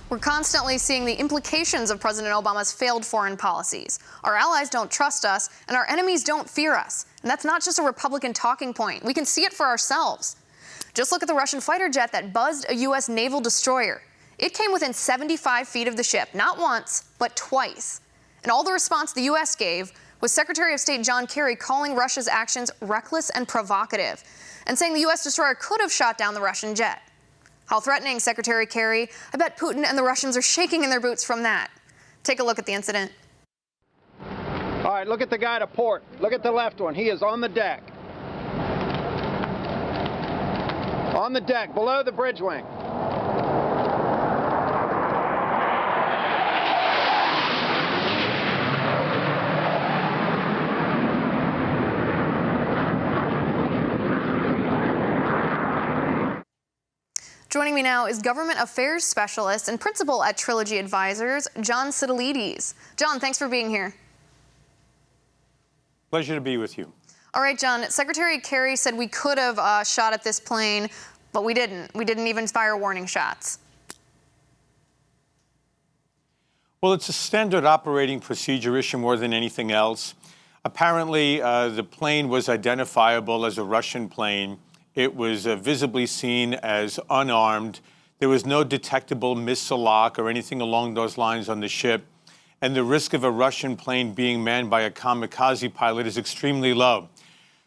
We're constantly seeing the implications of President Obama's failed foreign policies. Our allies don't trust us, and our enemies don't fear us. And that's not just a Republican talking point. We can see it for ourselves. Just look at the Russian fighter jet that buzzed a U.S. naval destroyer. It came within 75 feet of the ship, not once, but twice. And all the response the U.S. gave was Secretary of State John Kerry calling Russia's actions reckless and provocative, and saying the U.S. destroyer could have shot down the Russian jet. How threatening, Secretary Kerry. I bet Putin and the Russians are shaking in their boots from that. Take a look at the incident. All right, look at the guy to port. Look at the left one. He is on the deck. On the deck, below the bridge wing. Joining me now is Government Affairs Specialist and Principal at Trilogy Advisors, John Sitilides. John, thanks for being here. Pleasure to be with you. All right, John, Secretary Kerry said we could have shot at this plane, but we didn't. We didn't even fire warning shots. Well, it's a standard operating procedure issue more than anything else. Apparently, the plane was identifiable as a Russian plane. It was visibly seen as unarmed. There was no detectable missile lock or anything along those lines on the ship. And the risk of a Russian plane being manned by a kamikaze pilot is extremely low.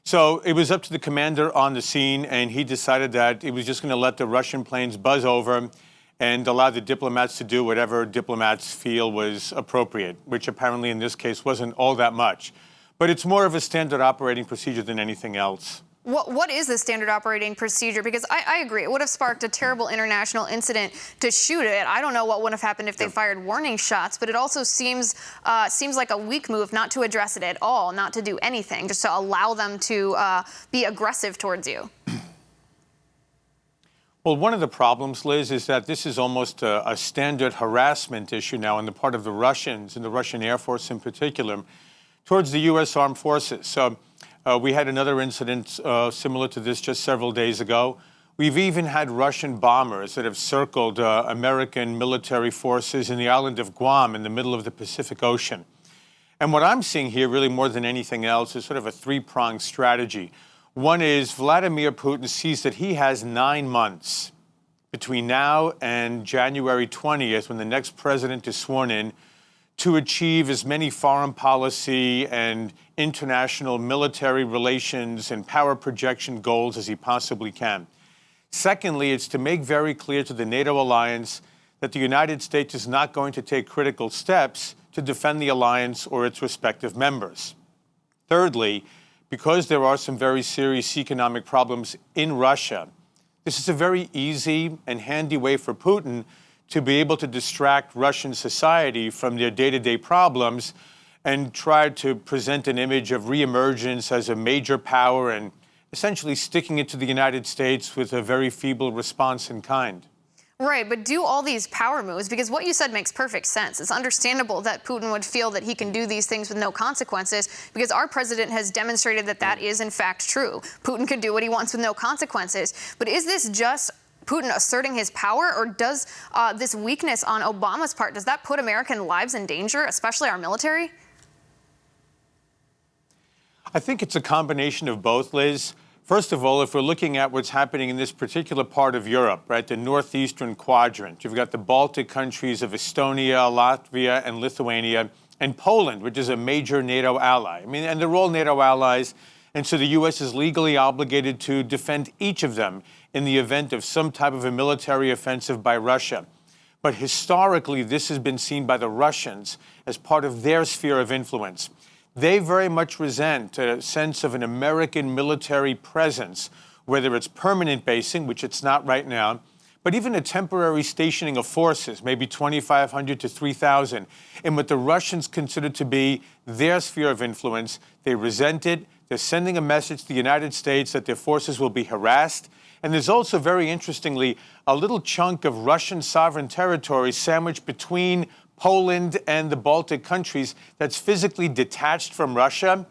So it was up to the commander on the scene, and he decided that he was just going to let the Russian planes buzz over and allow the diplomats to do whatever diplomats feel was appropriate, which apparently in this case wasn't all that much. But it's more of a standard operating procedure than anything else. What is the standard operating procedure? Because I agree, it would have sparked a terrible international incident to shoot it. I don't know what would have happened if they fired warning shots, but it also seems like a weak move not to address it at all, not to do anything, just to allow them to be aggressive towards you. Well, one of the problems, Liz, is that this is almost a standard harassment issue now on the part of the Russians, and the Russian Air Force in particular, towards the U.S. Armed Forces. So we had another incident similar to this just several days ago. We've even had Russian bombers that have circled American military forces in the island of Guam in the middle of the Pacific Ocean. And what I'm seeing here, really more than anything else, is sort of a three-pronged strategy. One is Vladimir Putin sees that he has 9 months between now and January 20th, when the next president is sworn in, to achieve as many foreign policy and international military relations and power projection goals as he possibly can. Secondly, it's to make very clear to the NATO alliance that the United States is not going to take critical steps to defend the alliance or its respective members. Thirdly, because there are some very serious economic problems in Russia, this is a very easy and handy way for Putin to be able to distract Russian society from their day-to-day problems and try to present an image of reemergence as a major power and essentially sticking it to the United States with a very feeble response in kind. Right, but do all these power moves, because what you said makes perfect sense. It's understandable that Putin would feel that he can do these things with no consequences, because our president has demonstrated that that is in fact true. Putin can do what he wants with no consequences. But is this just Putin asserting his power, or does this weakness on Obama's part, does that put American lives in danger, especially our military? I think it's a combination of both, Liz. First of all, if we're looking at what's happening in this particular part of Europe, right, the northeastern quadrant, you've got the Baltic countries of Estonia, Latvia, and Lithuania, and Poland, which is a major NATO ally. I mean, and they're all NATO allies, and so the U.S. is legally obligated to defend each of them in the event of some type of a military offensive by Russia. But historically, this has been seen by the Russians as part of their sphere of influence. They very much resent a sense of an American military presence, whether it's permanent basing, which it's not right now, but even a temporary stationing of forces, maybe 2,500 to 3,000, in what the Russians consider to be their sphere of influence. They resent it. They're sending a message to the United States that their forces will be harassed. And there's also, very interestingly, a little chunk of Russian sovereign territory sandwiched between Poland and the Baltic countries that's physically detached from Russia,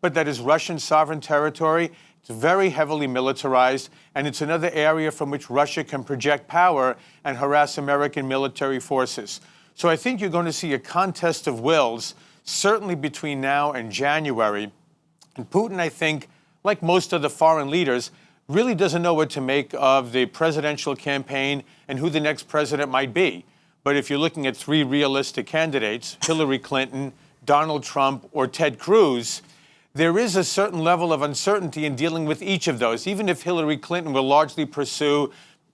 but that is Russian sovereign territory. It's It's very heavily militarized, and it's another area from which Russia can project power and harass American military forces. So I think you're going to see a contest of wills, certainly between now and January. And Putin, I think, like most of the foreign leaders, really doesn't know what to make of the presidential campaign and who the next president might be. But if you're looking at three realistic candidates, Hillary Clinton, Donald Trump, or Ted Cruz, there is a certain level of uncertainty in dealing with each of those. Even if Hillary Clinton will largely pursue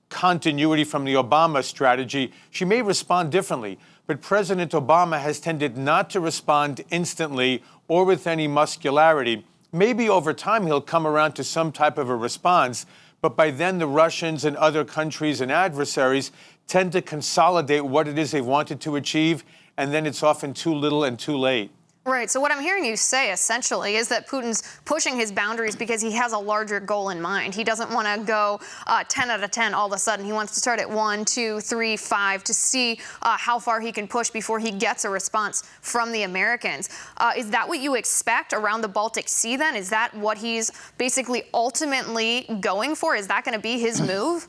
continuity from the Obama strategy, she may respond differently. But President Obama has tended not to respond instantly or with any muscularity. Maybe over time he'll come around to some type of a response, but by then the Russians and other countries and adversaries tend to consolidate what it is they wanted to achieve, and then it's often too little and too late. Right. So what I'm hearing you say essentially is that Putin's pushing his boundaries because he has a larger goal in mind. He doesn't want to go 10 out of 10 all of a sudden. He wants to start at 1, 2, 3, 5 to see how far he can push before he gets a response from the Americans. Is that what you expect around the Baltic Sea then? Is that what he's basically ultimately going for? Is that going to be his move?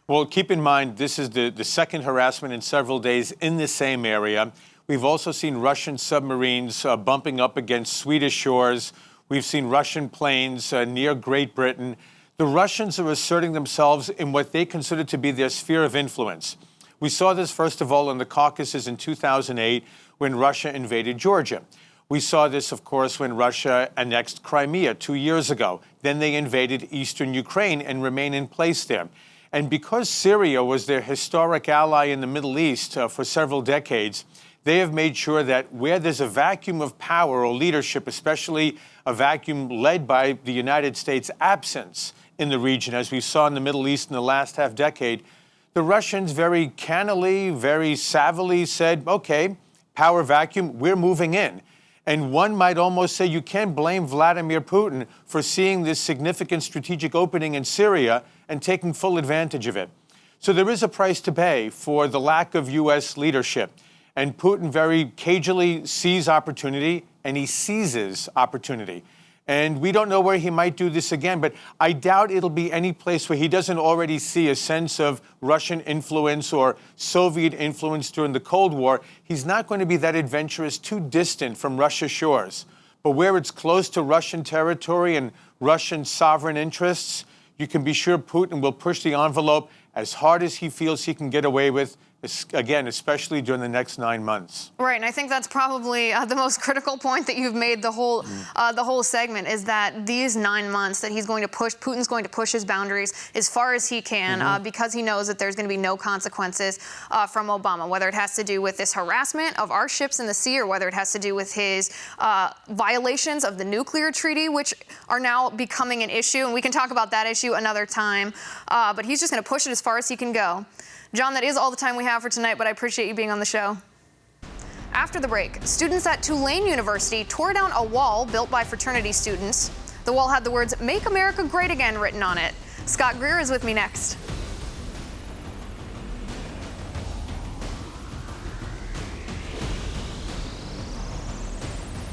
Well, keep in mind, this is the second harassment in several days in the same area. We've also seen Russian submarines bumping up against Swedish shores. We've seen Russian planes near Great Britain. The Russians are asserting themselves in what they consider to be their sphere of influence. We saw this, first of all, in the Caucasus in 2008 when Russia invaded Georgia. We saw this, of course, when Russia annexed Crimea 2 years ago. Then they invaded eastern Ukraine and remain in place there. And because Syria was their historic ally in the Middle East for several decades, they have made sure that where there's a vacuum of power or leadership, especially a vacuum led by the United States' absence in the region, as we saw in the Middle East in the last half-decade, the Russians very cannily, very savvily said, okay, power vacuum, we're moving in. And one might almost say you can't blame Vladimir Putin for seeing this significant strategic opening in Syria and taking full advantage of it. So there is a price to pay for the lack of U.S. leadership. And Putin very cagily sees opportunity, and he seizes opportunity. And we don't know where he might do this again, but I doubt it'll be any place where he doesn't already see a sense of Russian influence or Soviet influence during the Cold War. He's not going to be that adventurous, too distant from Russia's shores. But where it's close to Russian territory and Russian sovereign interests, you can be sure Putin will push the envelope as hard as he feels he can get away with, again, especially during the next 9 months. Right, and I think that's probably the most critical point that you've made the whole segment, is that these 9 months that Putin's going to push his boundaries as far as he can because he knows that there's going to be no consequences from Obama, whether it has to do with this harassment of our ships in the sea or whether it has to do with his violations of the nuclear treaty, which are now becoming an issue, and we can talk about that issue another time, but he's just going to push it as far as he can go. John, that is all the time we have for tonight, but I appreciate you being on the show. After the break, students at Tulane University tore down a wall built by fraternity students. The wall had the words "Make America Great Again" written on it. Scott Greer is with me next.